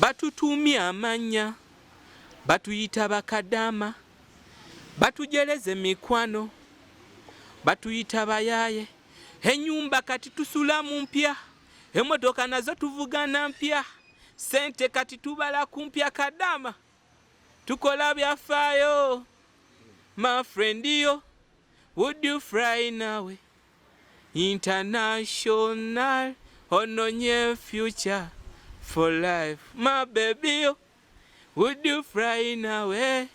batutumye amanya batuyita Bakadama batujeleze mikwano batuyita bayaye enyumba kati tusulamu mpya emotoka nazo tuvugana mpya sente kati tubala kumpya Kadama tukola byafaayo my friend yo would you fly nawe international ononye future for life my baby yo would you fly nawe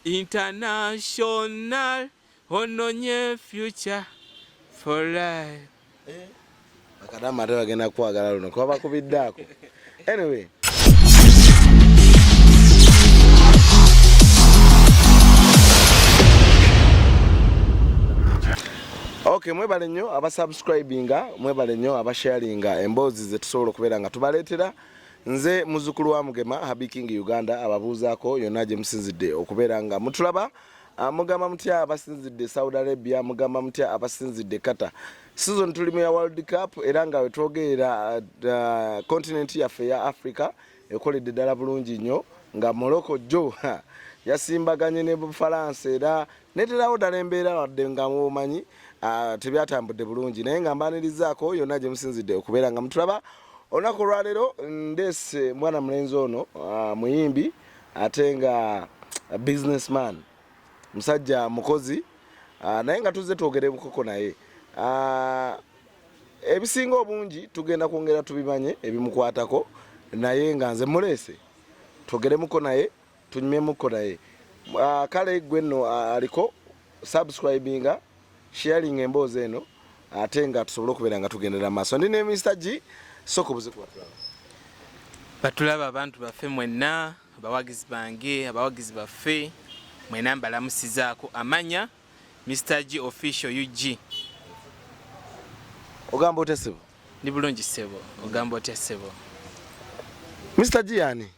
international ononye future for life. Bakadama tewa gena kwagala luno kwa bakubiddako. Anyway. Okay, mwebale nnyo abasubscribinga, mwebale nnyo abasharinga embozi ze tusobola okubeera nga tubaleetera. Nze muzukulu wa Mugema Happy King Uganda ababuuzaako yonna gye musinzidde okubeera nga mutulaba. Mugamba mutya abasinzidde Saudi Arabia, mugamba mutya abasinzidde Qatar. Season tulimu ya World Cup era nga wetwogerera continent yaffe ya Africa ekoledde ddala bulungi nnyo nga Morocco jo yasimbaganye ne Bufalansa era neterawo ddala embeera wadde nga mumanyi tebyatambudde bulungi naye nga mbanirizaako yonna gye musinzidde okubeera nga mutulaba. Olunaku olwaleero ndeese mwana mulenzi ono Omuyimbi ate nga businessman musajja mukozi naye nga tuzze twogere bukoko naye ebisinga obungi tugenda kwongera tubimanye ebimukwatako naye nga nze muleese twogeremuko naye tunyumemuko naye kale gwe nno aliko subscribinga sharing emboozi eno ate nga tusobole okubeera nga tugendera maaso. Ndi ne Mr.G soko buze kubatulaba batulaba abantu baffe mwenna abawagizi bange abawagizi baffe mwena mbalamusizaako amanya Mr.G official UG. Ogamba otya ssebo? Ndi bulungi ssebo. Ogamba otya ssebo? Mr.G yani?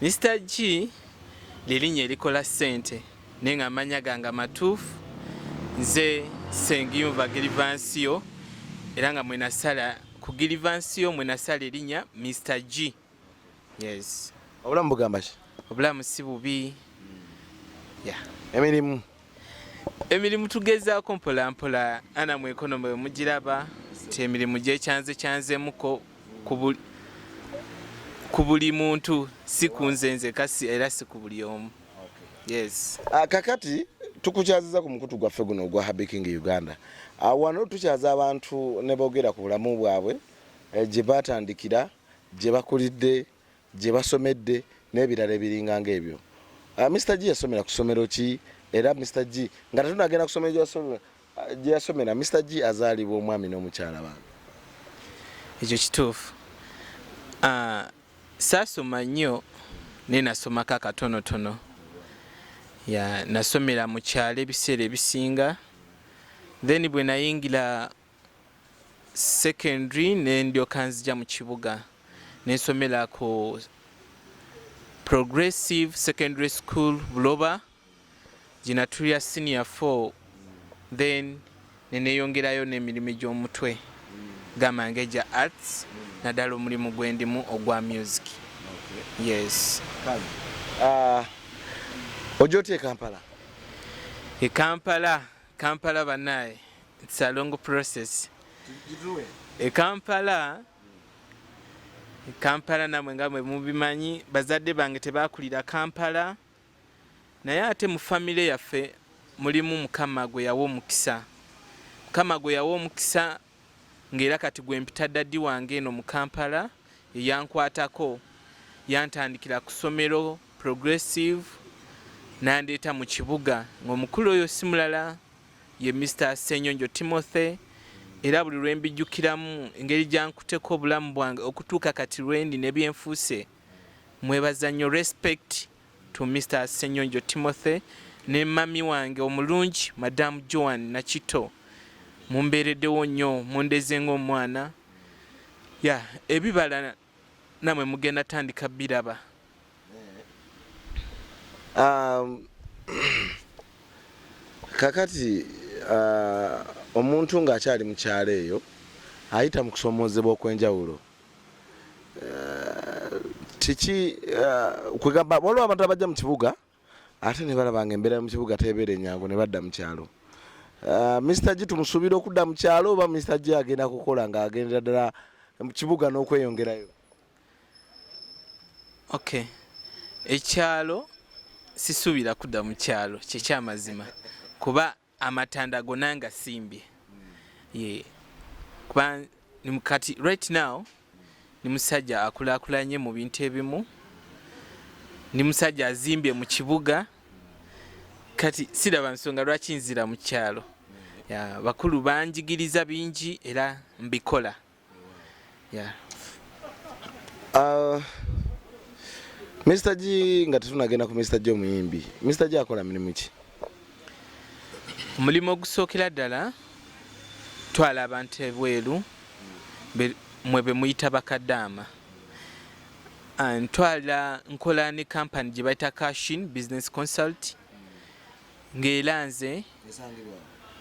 Mr.G lirinnya erikola ssente naye nga amanya gange matuufu nze Sengiyumva Gilivansiyo era nga mwenasala ku Gilivansiyo mwenasala erinnya Mr.G. Yes. Obulamu bugamba ki? Obulamu si bubi. Yeah. Emirimu tugezaako mpola mpola ana mu economy mugiraba ti emirimu gyekyanzemuko ku buli muntu si kunzenze kasi era si ku buli omu. Yes. Kakati tukukyaziza ku mukutu gwaffe guno ogwa Happy King Uganda. Wano tukyaza abantu ne boogera ku bulamu bwabwe gye batandikira gye bakulidde gye basomedde n'ebirala ebiringa ng'ebyo. Mr.G yasomera ku ssomero ki era Mr.G nga tunagenda ku ssomero gye yasomera Mr.G azaalibwa omwami n'omukyala bange. Ekyo kituufu. Saasoma nnyo naye nasomako akatonotono. Nasomera mu kyalo ebiseera ebisinga. Then bwe nayingira secondary ne ndyoka nzija mu kibuga nesomera ku Progressive Secondary School Buloba ginatulia senior 4 then neneyongerayo n'emirimu gy'omutwe gamange gya arts naddala omulimu gwendimu ogwa music. Yes. Ojoti Kampala? Kampala banaye. It's a long process. Kampala namwe nga mwe mubimanyi bazadde bange tebakulira Kampala naye ate mu family yaffe mulimu mukama gwe yawo omukisa. Mukama gwe yawo omukisa ng'era kati gwe mpita daddi wange eno mu Kampala eyankwatako yantandikira ku ssomero Progressive nandeeta mu kibuga ng'omukulu oyo si mulala ye Mr. Senyonjo Timothy era buli lwe mbijjukiramu engeri gyankuteko obulamu bwange okutuuka kati lwendi n'ebyenfuuse mwebaza nnyo respect to Mr. Senyonjo Timothy ne mami wange omulungi Madam Joan Nakito mumbeereddewo nnyo mundeze ng'omwana ebibala namwe mugenda tandika biraba. Kakati omuntu ng'akyali mu kyalo eyo ayita mu kusomoozebwa okwenjawulo tiki kwegamba waliwo abantu abajja mu kibuga ate ne balabanga embeera mu kibuga tebeere nyangu ne badda mu kyalo. Mr.G tumusuubira okudda mu kyalo oba Mr.G agenda kukola ng'agendera ddala mu kibuga n'okweyongerayo? Okay, ekyalo sisuubira kudda mu kyalo kyekyamazima kuba amatanda gonna nga simbye. Kuba kati right now ni musajja akulaakulanye mu bintu ebimu, ni musajja azimbye mu kibuga, kati siraba nsonga lwaki nzira mu kyalo. Bakulu banjigiriza bingi era mbikola. Mr.G nga tetunagenda ku Mr.G Omuyimbi, Mr.G akola mirimu ki? Omulimu ogusookera ddala twala abantu ebweru mwe be muyita Bakadama. Ntwala nkola ne company gye bayita Cashin Business Consult ng'era nze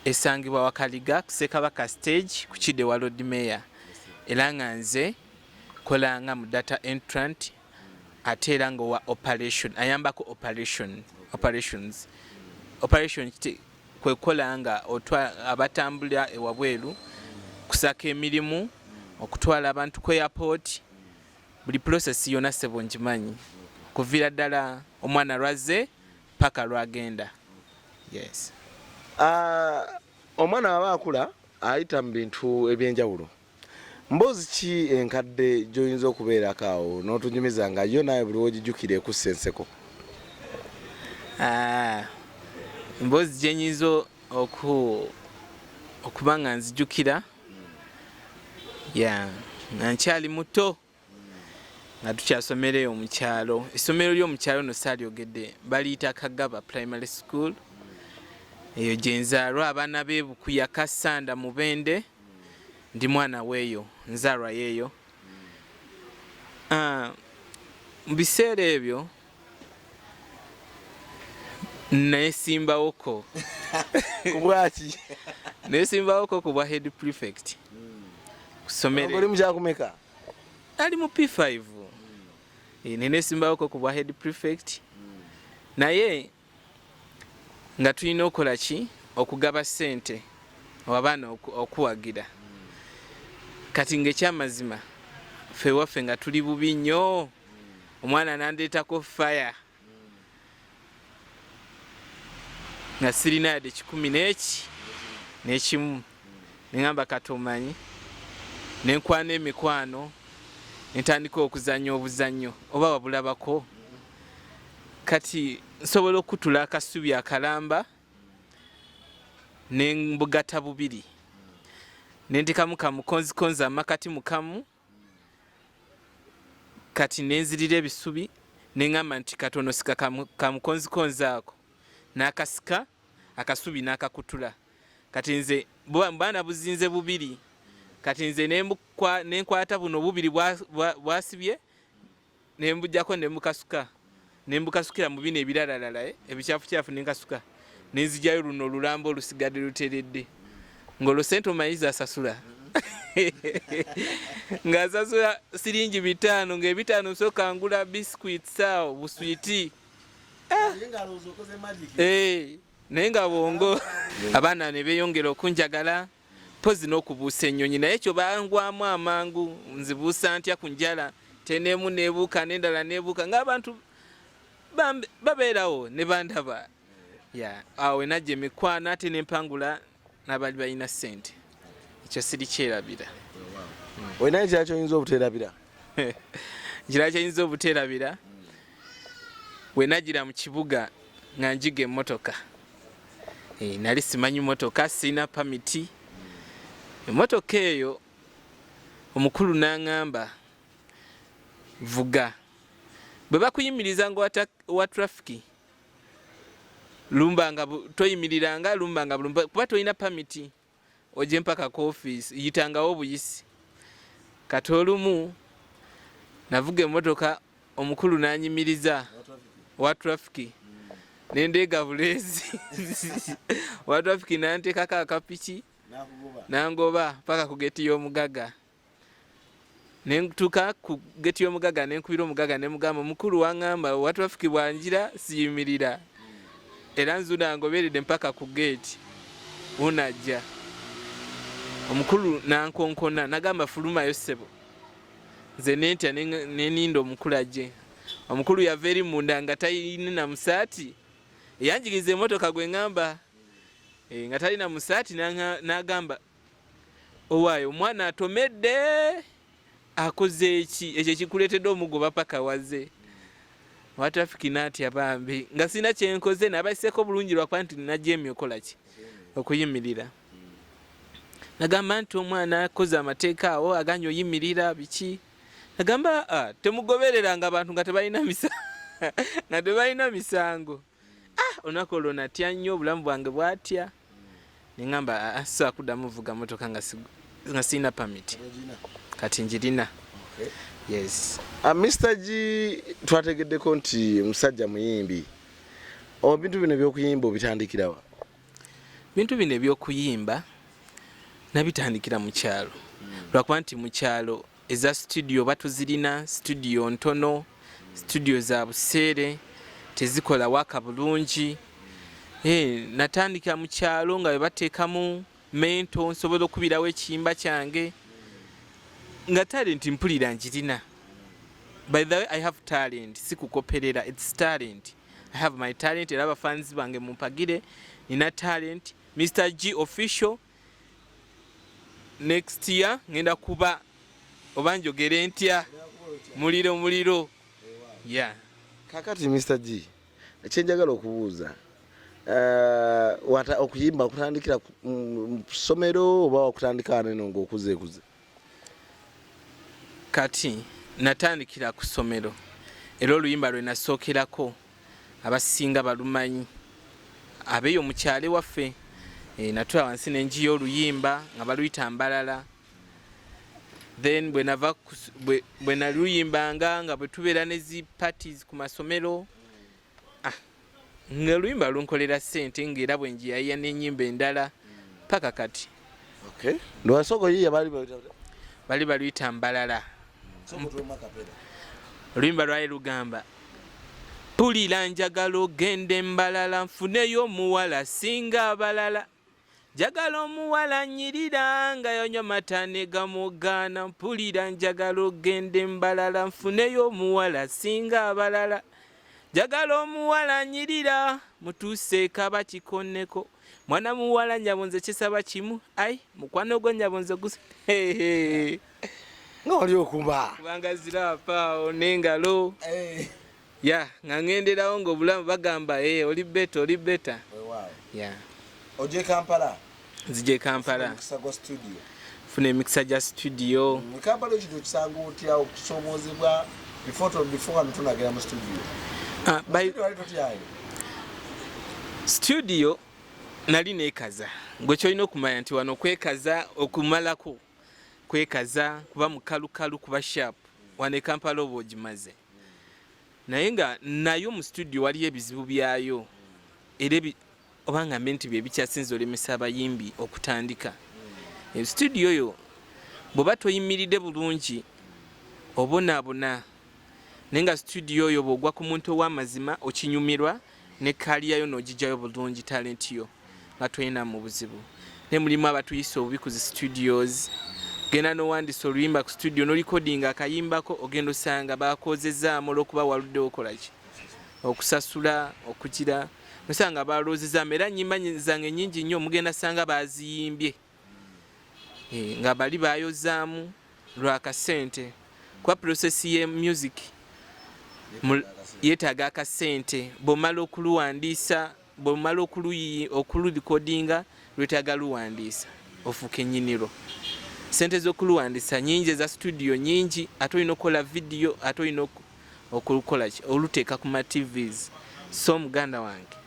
esangibwa Wakaliga ku Ssekabaka stage ku Kidewa Road Mayor. Era nga nze kola nga mu data entrant ate era nga wa operation ayambako operations kwe kola nga abatambula ewabweru kusaka emirimu okutwala abantu ku airport buli process yonna sebo ngimanyi kuviira ddala omwana lwazze paka lwagenda. Yes. Omwana aba akula ayita mu bintu ebyenjawulo. Mbozi ki enkadde gy'oyinza okubeerako awo n'otunyumiza nga yo nawe buli wogijjukira ekussa enseko? Mbozi gye nyinza okuba nga nzijjukira nga nkyali muto nga tukyasomereyo mu kyalo. Essomero ly'omu kyalo no saalyogedde baliyita Kagaba Primary School. Eyo gye nzaalwa, abaana b'Ebukuya Kasanda Mubende, ndi mwana weeyo, nzaalwa yeeyo. Mu biseera ebyo neesimbawoko. Kubwaki? Neesimbawoko ku bwa head prefect. Kusomere. Oli mukyakumeka? Ali mu P5. Neesimbawoko ku bwa head prefect. Naye nga tulina okukola ki? Okugaba ssente abaana okuwagira. Kati ng'ekyamazima ffe waffe nga tuli bubi nnyo, omwana nandeetako fire nga sirina yadde 11 neŋŋamba kati omanyi, nenkwana emikwano nentandika okuzannya obuzannyo oba wabulabako. Kati nsobola okutula akasubi akalamba nembugata 2 nentekamu kamukonzikonzi amakati mukamu, kati nenzirira ebisubi neŋŋamba nti katono sika kamukonzikonzi ako n'akasika akasubi n'akakutula. Kati nze bwana buzinze 2, kati nze nenkwata buno 2 bwasibye nembujjako nembukasukira mu bino ebiralalala ebikyafu nenkasuka nenzijjayo luno olulambo olusigadde luteredde ng'olwo sente omayizi asasula. Ng'asasula siringi 5 ng'e5 nsooka ngula biscuits awo buswiti. Naye nga bongo abaana ne beeyongera okunjagala pozi n'okubuusa ennyonyi, naye ekyo bangwamu amangu. Nzibuusa ntya ku njala? Teneemu neebuuka n'endala neebuuka ng'abantu babeerawo ne bandaba. Awo najja emikwano ate nempangula n'abali balina ssente. Ekyo siri kyerabira. Olinayo ekirala ky'oyinza obuteerabira? Ekirala ky'oyinza obuteerabira, we nagira mu kibuga nga njiga emmotoka. Nali simanyi mmotoka, sirina pamiti. Emmotoka eyo omukulu n'aŋŋamba vuga. Bwe bakuyimiriza nga wa trafiki lumbanga toyimiriranga, lumbanga bulumba kuba tolina pamiti. Ojje mpaka ku office yitangawo buyisi. Kati olumu navuga emmotoka omukulu n'anyimiriza wa trafiki nendeega bulezi wa trafiki nanteekako akapiki nangoba paka ku geti y'omugaga nentuka ku geti y'omugaga nenkubira omugaga ne mugamba mukulu wangamba watwafiki bwanjira siyimirira era nzuna ngoberedde mpaka ku geti unajja omukulu nankonkona nagamba fulumayo ssebo nze nentya neninda omukulu ajje omukulu yava eri munda nga talina musaati yanjigiriza emotoka gwe ngamba nga talina musaati nagamba owaayo omwana atomedde akoze eki ekyo kikuleetedde omugoba paka waze watrafiki natya bambi nga sina kyenkoze nabaiseko bulungi lwakuba nti najemi okolaki okuyimirira nagamba nti omwana akoze amateeka awo aganye oyimirira biki nagamba temugoberera nga abantu nga tebalina misango olunaku olwo natya nnyo obulamu bwange bwatya neŋamba sobola kuddamu vuga motoka nga sirina pamiti kati njirina. Yes. Mr.G twategeddeko nti musajja muyimbi. Bintu bino ebyokuyimba obitandikirawa? Bintu bino ebyokuyimba nabitandikira mu kyalo. Lwakuba nti mu kyalo eza studio batuzirina studio ntono, studio za buseere tezikola waka bulungi. Natandika mu kyalo nga bateekamu mento nsobola okubirawo ekiyimba kyange. Nga talent mpulira njirina. By the way, I have talent. Sikukoperera, it's talent. I have my talent. Era abafanzi bange mumpagire. Nina talent. Mr.G official. Next year, ngenda kuba obanjogere ntya. Muliro. Yeah. Kakati Mr.G, ekyenjagala okubuuza. Okuyimba okutandikira mu ssomero oba okutandika neno ng'okuzeekuze? Kati natandikira ku ssomero era oluyimba lwe nasookerako abasinga balumanyi abeeyo mu kyalo waffe natula wansi n'enjiyo oluyimba nga baluyita mbalala. Then bwe naluyimbanga nga bwe tubeera ne zi parties ku masomero nga oluyimba lunkolera ssente ng'era bwe njiyaya n'ennyimba endala paka kati. Okay. Ndowasoko yiya bali baluyita mbalala. Oluyimba lwali lugamba pulira njagala ogende mbalala nfuneyo omuwala singa abalala njagala omuwala nyirira nga yonywa mata ne gamugaana mpulira njagala ogende mbalala nfuneyo omuwala singa abalala njagala omuwala nyirira mutuuse kaba kikonneko mwana muwala nyabonze kisaba kimu ai mukwano gwo nyabonze gusa Ng'oli okuba kubanga zirapaawo n'engalo nga ngenderawo ng'obulamu bagamba oli beta. Ojje Kampala? Nzije Kampala. Funa emikisa gya studio. Kampala ekyo kisanga otya okusomoozebwa before tunagera mu studio? Studio nali neekaza. Gwe kyolina okumanya nti wano kwekaza okumalako. Kwekaza kuba mukalukalu kuba sharp wane Kampala oba ogimaze naye nga nayo mu studio waliyo ebizibu byayo era obanga mbe nti bye bikyasinza olemesa abayimbi okutandika. Studio yo bw'oba toyimiridde bulungi obonaabona naye nga studio yo bw'ogwa ku muntu ow'amazima okinyumirwa ne kaliyayo n'ogijjayo bulungi talent yo nga toyina mu buzibu. Ne mulimu abatuyisa obubi ku zi studios genda nowandisa oluyimba ku studio n'olikodinga akayimbako ogenda osanga bakozezaamu olw'okuba waludde okolaki okusasula okugira nosanga balozezaamu era nnyimba zange nnyingi nnyo mugenda sanga baziyimbye nga bali bayozaamu lwakasente kuba prosesi ye music yeetaaga akasente bw'omala okuluwandiisa bw'omala okululikodinga lwetaaga luwandiisa ofuuka ennyiniro. Sente z'okuluwandiisa nyingi eza studio nyingi ate olina okukola video ate olina okukola oluteeka ku ma TVs. So muganda wange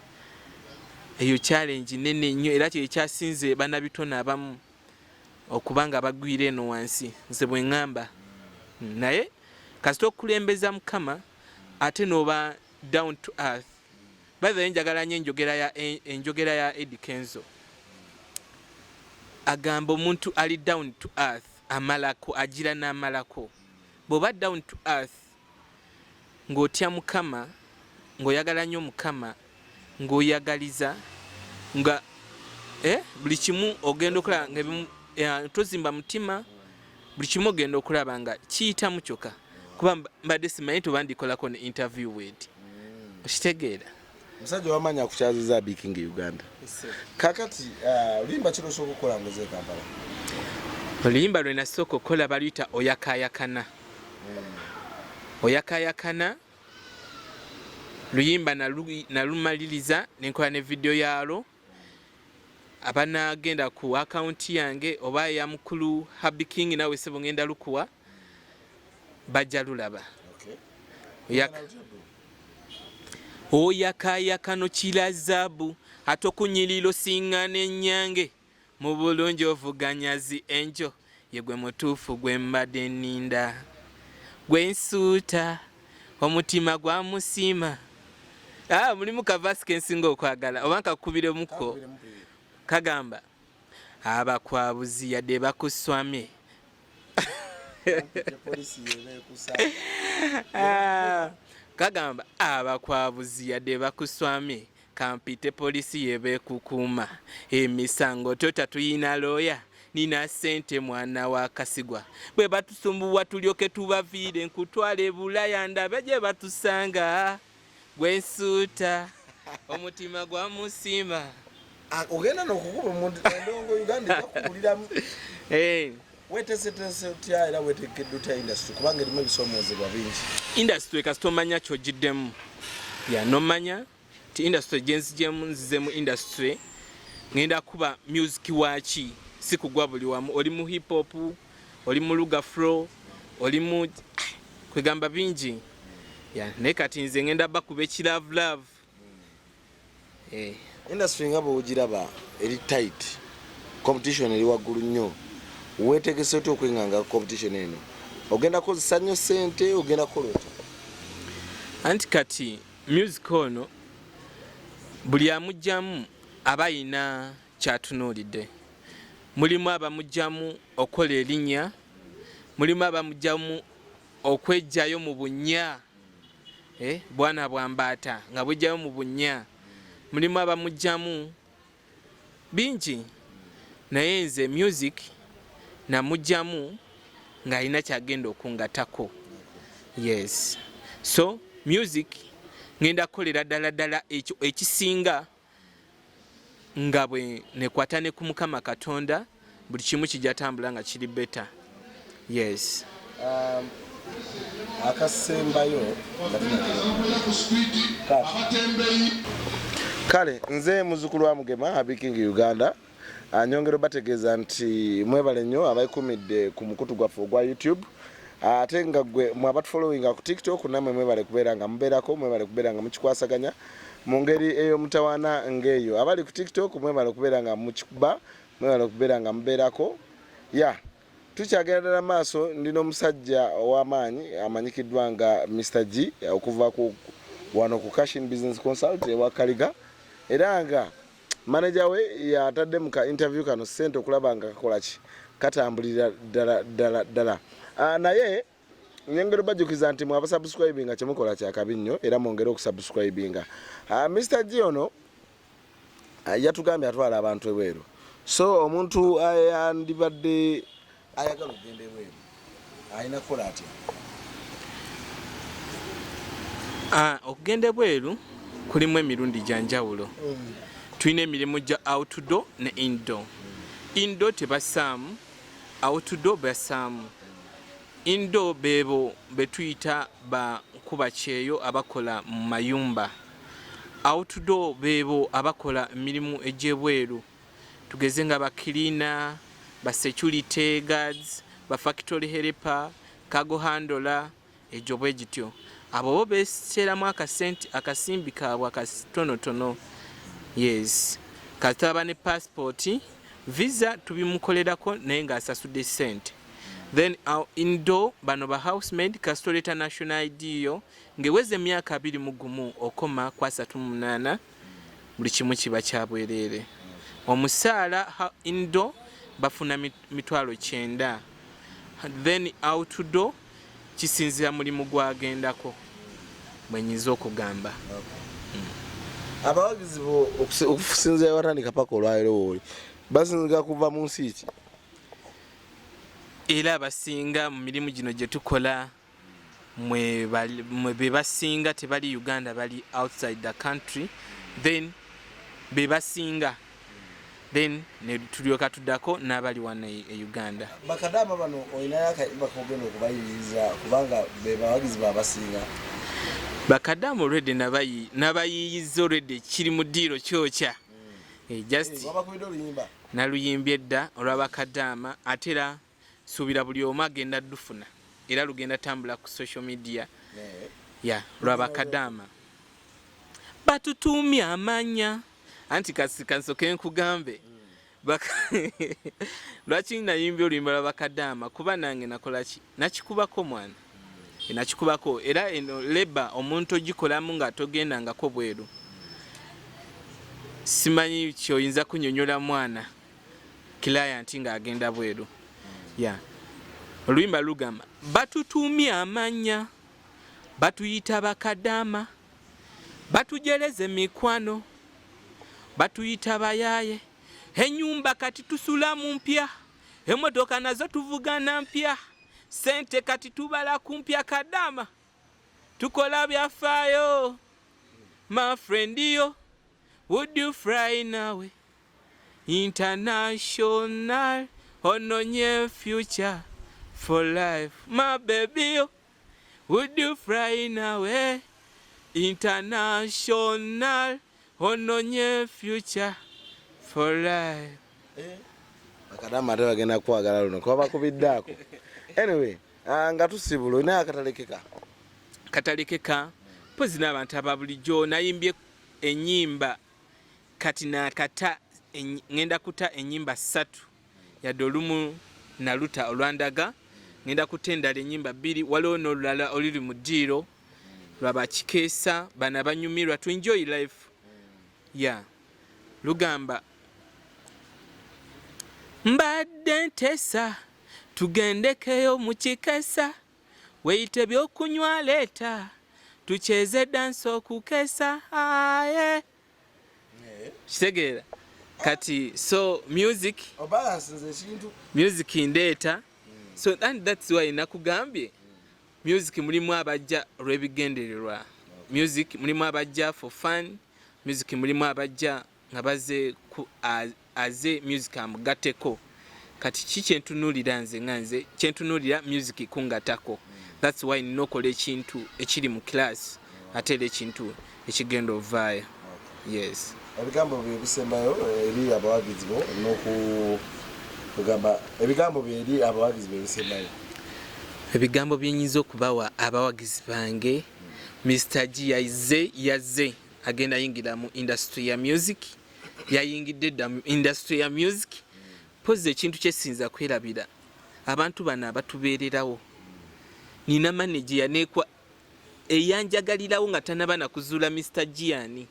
eyo challenge nene nnyo era kye kyasinze bannabitone abamu okuba nga bagwira eno wansi nze bwe ŋŋamba naye kasita okukulembeza Mukama ate n'oba down to earth. By the way, njagala nnyo enjogera ya Eddie Kenzo agamba omuntu ali down to earth amalako agira n'amalako bw'oba down to earth ng'otya Mukama ng'oyagala nnyo Mukama ng'oyagaliza nga buli kimu ogenda okulaba nga tozimba mutima buli kimu ogenda okulaba nga kiyitamu kyokka kuba mbadde simanyi tobandikolako ne interview wed okitegeera musajja wamanya kukyaziza Biking Uganda kakati oluyimba kino osooka okukola ngoze Kampala oluyimba lwe nasooka okukola baluyita oyakayakana oyakayakana luyimba nalumaliriza nenkola ne video yaalwo abanagenda ku akaunti yange oba ya mukulu Happy King nawe sebo ngenda lukuwa bajja lulaba oyakayakano kilazabu atokunyiriro singana ennyange mu bulungi ovuganyazi enjo yegwe mutuufu gwe mbadde nninda gwe nsuuta omutima gwa musiima mulimu kavasi kensinga okwagala oba nkakubiremu kagamba abakwabuzi yadde bakuswamye kagamba abakwabuzi yadde bakuswamye kampite polisi yebekukuuma emisango tota tuyina looya nina sente mwana wa Kasigwa bwe batusumbuwa tulyoke tubaviire nkutwale Bulaya ndabe gye batusanga gwe nsuuta omutima gwa musiima ogenda n'okukuba omuntu endongo Uganda ekakubuliramu wetesetese otya era wetekedde otya industry kubanga erimu ebisoomozebwa bingi industry kasita omanya kyogiddemu nomanya ti industry gyenzijemu nzizemu industry ngenda kuba music waki si kugwa buli wamu oli mu hip hop oli mu luga flow oli mu kwegamba bingi naye kati nze ngenda bakuba ekilove industry nga bw'ogiraba eri tight competition eri waggulu nnyo weetegese otya okwenganga competition eno ogenda kozesa nnyo sente ogenda kukola otya anti kati music ono buli amugjamu aba ayina kyatunuulidde mulimu abamugjamu okola erinnya mulimu abamugjamu okwejjayo mu bunnya bwana bwambaata nga bwejjayo mu bunnya mulimu abamugjamu bingi naye nze music namugjamu ng'alina kyagenda okungatako yes so music ngenda kukolera ddala ekyo ekisinga nga bwe nekwata ne ku Mukama Katonda buli kimu kijja tambula nga kiri beta yes akasembayo kale nze muzukulu wa Mugema Happy King Uganda anyongero bategeeza nti mwebale nnyo abayikumidde ku mukutu gwaffe ogwa YouTube ate nga gwe mwabatu following ku TikTok namwe mwebale kubeera nga mubeerako mwebale kubeera nga mukikwasaganya mu ngeri ey'omutawaana ng'eyo abali ku TikTok mwebale kubeera nga mukikuba mwebale kubeera nga mubeerako tukyagenda maaso ndina omusajja ow'amaanyi amanyikiddwa nga Mr.G okuva ku wano ku Cashin Business Consult ewa Kaliga era nga manager we yatadde mu ka interview kano sente okulaba nga kakola ki katambulira ddala naye nyongero bajukiza nti mwaba subscribinga kyemukola kyakabi nnyo era mwongere okusubscribinga Mr.G ono yatugambye atwala abantu ebweru so omuntu ayandibadde ayagala okugenda ebweru alina kukola atya okugenda ebweru kulimu emirundi gyanjawulo tulina emirimu gya outdoor ne indoor indoor tebasaamu outdoor basaamu indoor bebo betuyita bakuba kyeyo abakola mu mayumba outdoor bebo abakola emirimu egyebweru tugeze nga bakirina ba security guards ba factory helper cargo handler ejo bwegityo abo bo beeseramu akasente akasimbi kaabwe akatonotono yes kataba ne passport visa tubimukolerako naye ng'asasudde sente then indoor bano ba housemaid kasitoleta national ID yo ngeweze emyaka 21 okoma kwa 38 buli kimu kiba kyabwerere omusaala indoor bafuna mitwalo 9 then outdoor kisinzira mulimu gwagendako mwenyiza okugamba. Abawagizi bo okusinzira watandika paka olwaliro woli basinga kuva mu nsi ki? Era abasinga mu mirimu gino gye tukola mwe be basinga tebali Uganda, bali outside the country, then be basinga, then ne tulyoka tuddako n'abali wano e Uganda. Bakadama bano olinayo akayimba kogenda okubayiriza kubanga be bawagizi babasinga. Bakadama already nabayiyiza already kiri mu ddiiro kyokya. Just naluyimbye dda olw'Abakadama ate era suubira buli omu agenda dufuna era lugenda tambula ku social media lw'Abakadama. Batutuumye amanya anti kansoke nkugambe lwaki nayimbye oluyimba lw'Abakadama kuba nange nakola ki nakikubako mwana nakikubako era eno leba omuntu ogikolamu nga togendangako bweru simanyi kyoyinza kunyonyola mwana client ng'agenda bweru. Oluyimba lugamba batutuumye amanya batuyita Bakadama batujereze mikwano batuyita bayaye enyumba kati tusulamu mpya emotoka nazo tuvugana mpya sente kati tubala kumpya Kadama tukola byafaayo my friend yo would you fly nawe international ononye future for life my baby yo would you fly nawe international ononye future for life. Bakadama ate bagenda kwagala luno kuba bakubiddaako. Anyway, nga tusibula olina akatalekeka pozi n'abantu ababulijjo nayimbye ennyimba kati nakata ngenda kuta ennyimba 3 yadde olumu naluta olwandaga ngenda kutendala ennyimba 2 waliwo n'olulala oluli mu ddiiro lwabakikeesa bana banyumirwa to enjoy life. Lugamba mbadde ntesa tugendekeyo mu kikeesa weyite byokunywa leeta tucheze dance okukesa kitegeera kati so music ndeeta so and that's why nakugambye music mulimu abajja olw'ebigendererwa, music mulimu abajja for fun, music mulimu abajja nga baze aze music amugateko kati kikyentunulira nze kyentunulira music kungatako. That's why nokola ekintu ekiri mu class ate ekintu ekigenda ovaayo. Yes. Ebigambo bisembayo eri abawagizi bo kugamba ebigambo eri abawagizi bisembayo. Ebigambo byenyiza okubawa abawagizi bange Mr.G yazze agenda yingira mu industry ya music yayingidde dda mu industry ya music poze ekintu kyesinza kwerabira abantu bano abatubeererawo nina manager yanekwa eyanjagalirawo nga tanaba nakuzuula Mr.G yani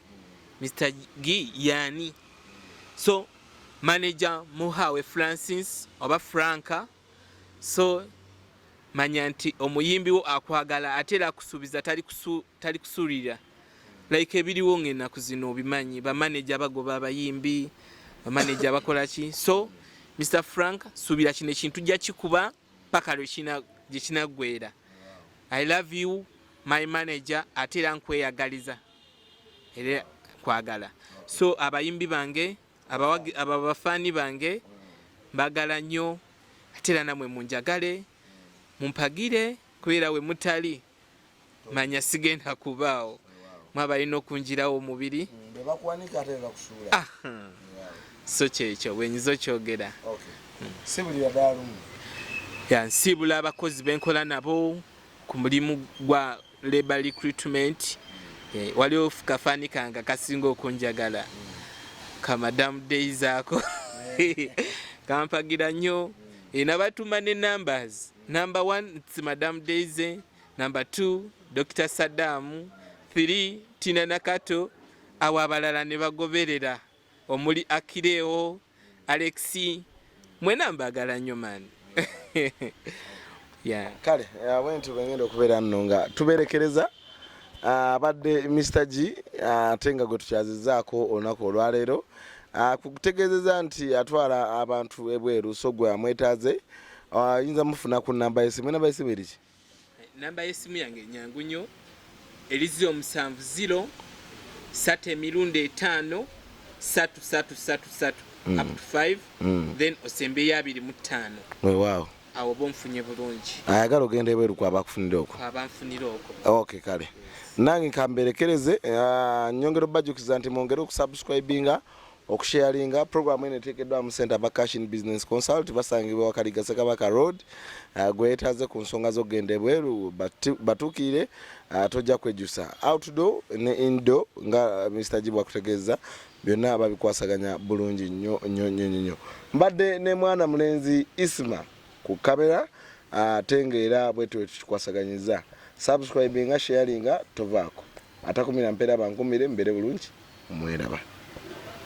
Mr.G yani so manager muhawe Francis oba Franka so manya nti omuyimbi wo akwagala ate era akusuubiza tali kusuulira like ebiriwo ng'ennaku zino obimanyi bamanager bagoba abayimbi bamanager bakola ki so Mr. Frank suubira kino ekintu jja kikuba paka lwe gye kinaggweera. I love you my manager ate era nkweyagaliza era kwagala so abayimbi bange abafaani bange mbagala nnyo ate era namwe munjagale mumpagire kubeera we mutali manya sigenda kubaawo mwabalina okunjirawo omubiri so kyekyo bwenyiza okyogera. Nsiibula abakozi benkola nabo ku mulimu gwa labor recruitment. Waliwo kafaani kange kasinga okunjagala ka Madam Days ako kampagira nnyo nabatuma ne numbers. Number 1 it's Madam Days, number 2 Dr. Saddam, 3 Tina Nakato, awo abalala ne bagoberera omuli Akireo, Alexi, mwena mbagala nnyo man. yeah. Kale wentu bengendo okubeera nno nga tuberekereza abadde Mr.G atenga gwe tukyazizaako olunaku olwaleero kukutegeezeza nti atwala abantu ebweru so gwe amwetaaze ayinza mufuna ku namba y'essimu. Namba y'essimu eriki? Namba y'essimu yange nyangu nnyo eri 070 3 emirundi 5 3 up to 5 then osembeyo 25. Weewaawo awo bonfunye bulungi. Ayagala ogenda ebweru kwaba akufunira okwo. Abanfunira okwo. Okay kale. Nange kamberekereze nyongero bajukiza nti mwongere okusubscribinga okusharinga program ene tekeddwa mu Center Vacation Business Consult basangibwa wakaliga Sekabaka Road gwetaze ku nsonga z'ogenda ebweru batukire tojja kwejusa outdoor ne indoor nga Mr.G bwakutegeeza byonna babikwasaganya bulungi nnyo. Mbadde ne mwana mulenzi Isma ku kamera atengeera bwetu tukwasaganyiza subscribinga sharinga tovaako atakumira mpera bankumire mbere bulungi mweraba.